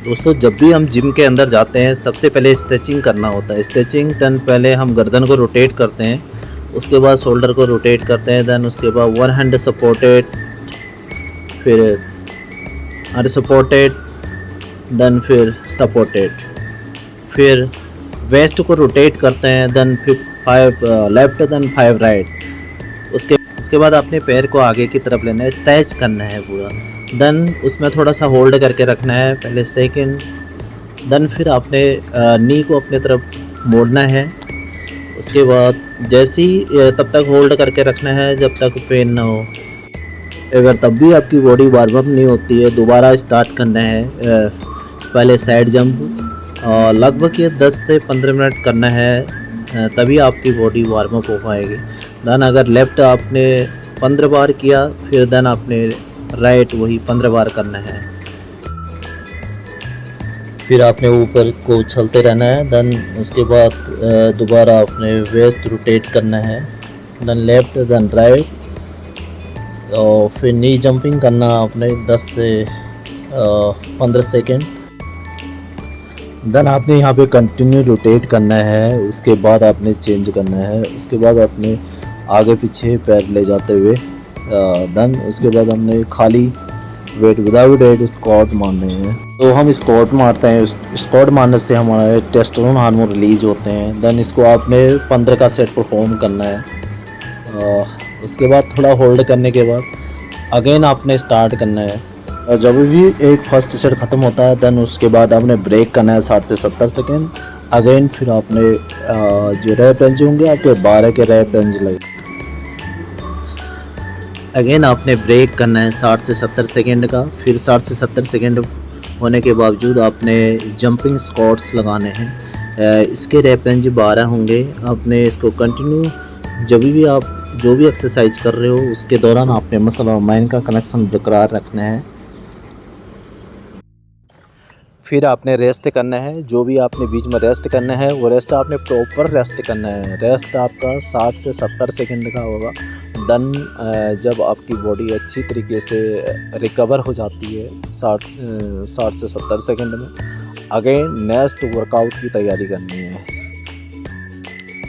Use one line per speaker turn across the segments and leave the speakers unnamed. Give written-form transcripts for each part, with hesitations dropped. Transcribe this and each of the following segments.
दोस्तों, जब भी हम जिम के अंदर जाते हैं सबसे पहले स्ट्रेचिंग करना होता है। स्ट्रेचिंग देन पहले हम गर्दन को रोटेट करते हैं, उसके बाद शोल्डर को रोटेट करते हैं, देन उसके बाद वन हैंड सपोर्टेड, फिर अनसपोर्टेड, देन फिर सपोर्टेड, फिर वेस्ट को रोटेट करते हैं, देन फिर 5 लेफ्ट देन 5 राइट। उसके बाद अपने पैर को आगे की तरफ लेना है, स्ट्रेच करना है पूरा। देन उसमें थोड़ा सा होल्ड करके रखना है पहले सेकंड, देन फिर आपने नी को अपने तरफ मोड़ना है। उसके बाद जैसे ही तब तक होल्ड करके रखना है जब तक पेन ना हो। अगर तब भी आपकी बॉडी वार्म अप नहीं होती है, दोबारा स्टार्ट करना है। पहले साइड जंप लगभग ये 10 से 15 मिनट करना है, तभी आपकी बॉडी वार्म अप हो पाएगी। देन अगर लेफ़्ट आपने 15 बार किया, फिर देन आपने राइट वही 15 बार करना है। फिर आपने ऊपर को उछलते रहना है। देन उसके बाद दोबारा आपने वेस्ट रोटेट करना है, देन लेफ़्ट देन राइट, और फिर नी जंपिंग करना आपने 10 से 15 सेकेंड। देन आपने यहाँ पे कंटिन्यू रोटेट करना है, उसके बाद आपने चेंज करना है। उसके बाद आपने आगे पीछे पैर ले जाते हुए देन उसके बाद हमने खाली वेट विदाउट वेट स्क्वाट मारने हैं। तो हम स्क्वाट मारते हैं, स्क्वाट मारने से हमारे टेस्टोस्टेरोन हार्मोन रिलीज होते हैं। देन इसको आपने 15 का सेट परफॉर्म करना है। उसके बाद थोड़ा होल्ड करने के बाद अगेन आपने स्टार्ट करना है। जब भी एक फर्स्ट सेट ख़त्म होता है देन उसके बाद आपने ब्रेक करना है 60 से 70 सेकेंड। अगेन फिर आपने जो रैप रेंज होंगे आपके 12 के रैप रेंज लगे। अगेन आपने ब्रेक करना है 60 से 70 सेकेंड का। फिर 60 से 70 सेकेंड होने के बावजूद आपने जंपिंग स्क्वाट्स लगाने हैं। इसके रैप रेंज 12 होंगे। आपने इसको कंटिन्यू जब भी आप जो भी एक्सरसाइज कर रहे हो उसके दौरान आपने मसल और माइंड का कनेक्शन बरकरार रखना है। फिर आपने रेस्ट करना है, जो भी आपने बीच में रेस्ट करना है वो रेस्ट आपने प्रॉपर रेस्ट करना है। रेस्ट आपका 60 से 70 सेकंड का होगा। देन जब आपकी बॉडी अच्छी तरीके से रिकवर हो जाती है 60 से 70 सेकंड में, अगेन नेक्स्ट वर्कआउट की तैयारी करनी है।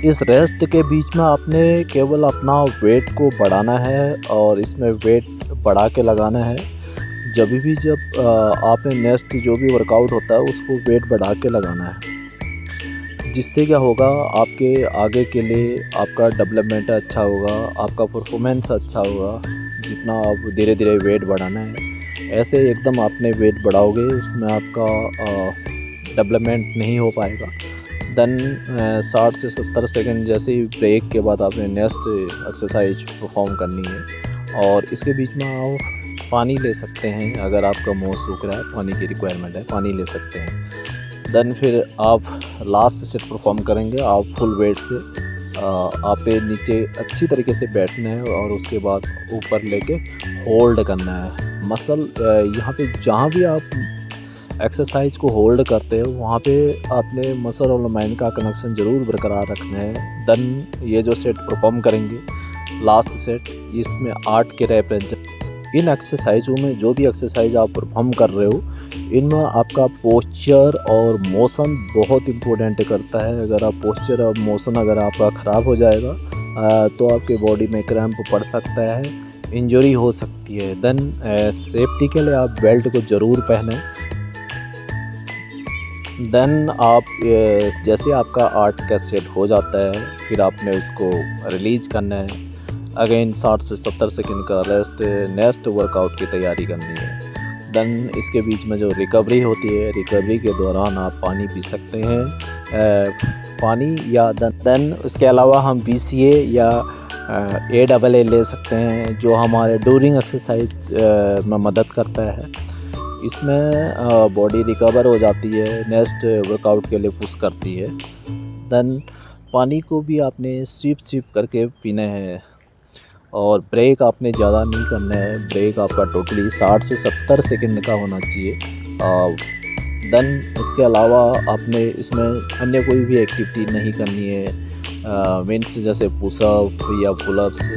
इस रेस्ट के बीच में आपने केवल अपना वेट को बढ़ाना है और इसमें वेट बढ़ा के लगाना है। जब आपने नेक्स्ट जो भी वर्कआउट होता है उसको वेट बढ़ा के लगाना है, जिससे क्या होगा आपके आगे के लिए आपका डेवलपमेंट अच्छा होगा, आपका परफॉर्मेंस अच्छा होगा। जितना आप धीरे धीरे वेट बढ़ाना है, ऐसे एकदम आपने वेट बढ़ाओगे उसमें आपका डेवलपमेंट नहीं हो पाएगा। देन 60 से 70 सेकंड जैसे ही ब्रेक के बाद आपने नेक्स्ट एक्सरसाइज परफॉर्म करनी है। और इसके बीच में आप पानी ले सकते हैं, अगर आपका मुंह सूख रहा है पानी की रिक्वायरमेंट है, पानी ले सकते हैं। देन फिर आप लास्ट सेट परफॉर्म करेंगे आप फुल वेट से। आप पे नीचे अच्छी तरीके से बैठना है और उसके बाद ऊपर लेके होल्ड करना है मसल। यहाँ पे जहाँ भी आप एक्सरसाइज को होल्ड करते हो वहाँ पे आपने मसल और माइंड का कनेक्शन ज़रूर बरकरार रखना है। देन ये जो सेट परफॉर्म करेंगे लास्ट सेट, इसमें 8 के रैप रेंज। इन एक्सरसाइजों में जो भी एक्सरसाइज आप परफॉर्म कर रहे हो इनमें आपका पोस्चर और मोशन बहुत इम्पोर्टेंट करता है। अगर आप पोस्चर और मोशन अगर आपका ख़राब हो जाएगा तो आपके बॉडी में क्रैम्प पड़ सकता है, इंजरी हो सकती है। देन सेफ्टी के लिए आप बेल्ट को ज़रूर पहनें। देन आप जैसे आपका 8 का सेट हो जाता है फिर आपने उसको रिलीज़ करना है। अगेन 60 से 70 सेकंड का रेस्ट, नेक्स्ट वर्कआउट की तैयारी करनी है। देन इसके बीच में जो रिकवरी होती है, रिकवरी के दौरान आप पानी पी सकते हैं, पानी या देन इसके अलावा हम BCA या AAA ले सकते हैं जो हमारे ड्यूरिंग एक्सरसाइज में मदद करता है। इसमें बॉडी रिकवर हो जाती है, नेक्स्ट वर्कआउट के लिए पुश करती है। देन पानी को भी आपने सिप करके पीना है और ब्रेक आपने ज़्यादा नहीं करना है। ब्रेक आपका टोटली 60 से 70 सेकंड का होना चाहिए। देन इसके अलावा आपने इसमें अन्य कोई भी एक्टिविटी नहीं करनी है, मीन्स जैसे पुशअप या पुलअप्स।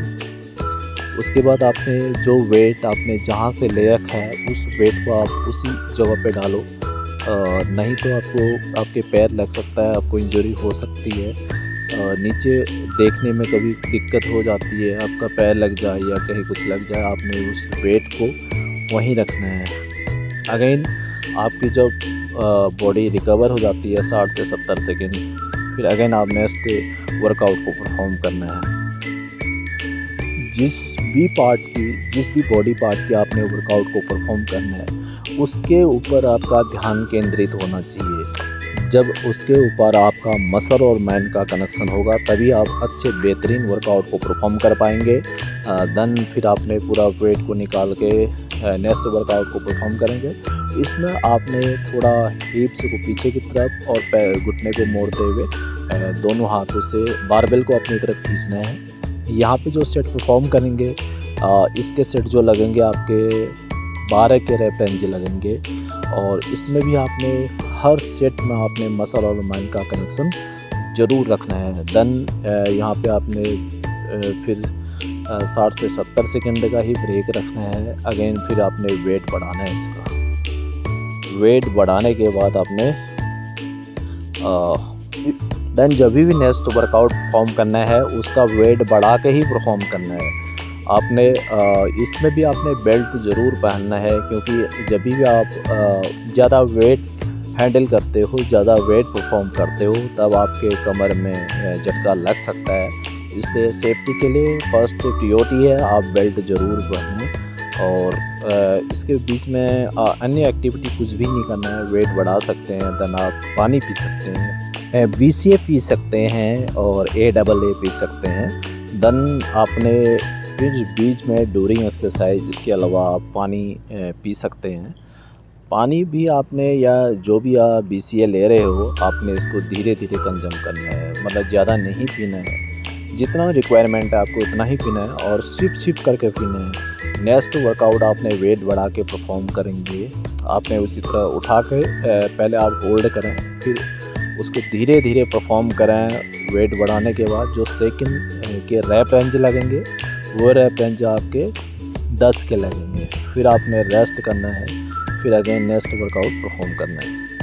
उसके बाद आपने जो वेट आपने जहाँ से ले रखा है उस वेट को आप उसी जगह पे डालो। नहीं तो आपको आपके पैर लग सकता है, आपको इंजरी हो सकती है। नीचे देखने में कभी दिक्कत हो जाती है, आपका पैर लग जाए या कहीं कुछ लग जाए, आपने उस वेट को वहीं रखना है। अगेन आपकी जब बॉडी रिकवर हो जाती है 60 से 70 सेकेंड, फिर अगेन आप नेक्स्ट वर्कआउट को परफॉर्म करना है। जिस भी बॉडी पार्ट की आपने वर्कआउट को परफॉर्म करना है, उसके ऊपर आपका ध्यान केंद्रित होना चाहिए। जब उसके ऊपर आपका मसल और माइंड का कनेक्शन होगा, तभी आप अच्छे बेहतरीन वर्कआउट को परफॉर्म कर पाएंगे। देन फिर आपने पूरा वेट को निकाल के नेक्स्ट वर्कआउट को परफॉर्म करेंगे। इसमें आपने थोड़ा हिप्स को पीछे की तरफ और पैर घुटने को मोड़ते हुए दोनों हाथों से बारबेल को अपनी तरफ खींचना है। यहाँ पे जो सेट परफॉर्म करेंगे, इसके सेट जो लगेंगे आपके 12 के रेप रेंज लगेंगे, और इसमें भी आपने हर सेट में आपने मसल और माइंड का कनेक्शन ज़रूर रखना है। देन यहाँ पे आपने फिर 60 से 70 सेकेंड का ही ब्रेक रखना है। अगेन फिर आपने वेट बढ़ाना है। इसका वेट बढ़ाने के बाद आपने देन जब भी नेक्स्ट वर्कआउट परफॉर्म करना है, उसका वेट बढ़ा के ही परफॉर्म करना है। आपने इसमें भी आपने बेल्ट ज़रूर पहनना है, क्योंकि जब भी आप ज़्यादा वेट हैंडल करते हो, ज़्यादा वेट परफॉर्म करते हो, तब आपके कमर में झटका लग सकता है। इसलिए सेफ्टी के लिए फर्स्ट प्रायोरिटी है आप बेल्ट ज़रूर पहनें। और इसके बीच में अन्य एक्टिविटी कुछ भी नहीं करना है। वेट बढ़ा सकते हैं, देन आप पानी पी सकते हैं, BCA पी सकते हैं और AAA पी सकते हैं। देन आपने फिर बीच में ड्यूरिंग एक्सरसाइज इसके अलावा आप पानी पी सकते हैं। पानी भी आपने या जो भी आप BCA ले रहे हो, आपने इसको धीरे धीरे कंज्यूम करना है, मतलब ज़्यादा नहीं पीना है। जितना रिक्वायरमेंट है आपको उतना ही पीना है और सिप करके पीना है। नेक्स्ट वर्कआउट आपने वेट बढ़ा के परफॉर्म करेंगे। आपने उसी तरह उठा के पहले आप होल्ड करें, फिर उसको धीरे धीरे परफॉर्म करें। वेट बढ़ाने के बाद जो सेकंड के रैप रेंज लगेंगे, वो रैप रेंज आपके 10 के लगेंगे। फिर आपने रेस्ट करना है, फिर अगेन नेक्स्ट वर्कआउट परफॉर्म करना है।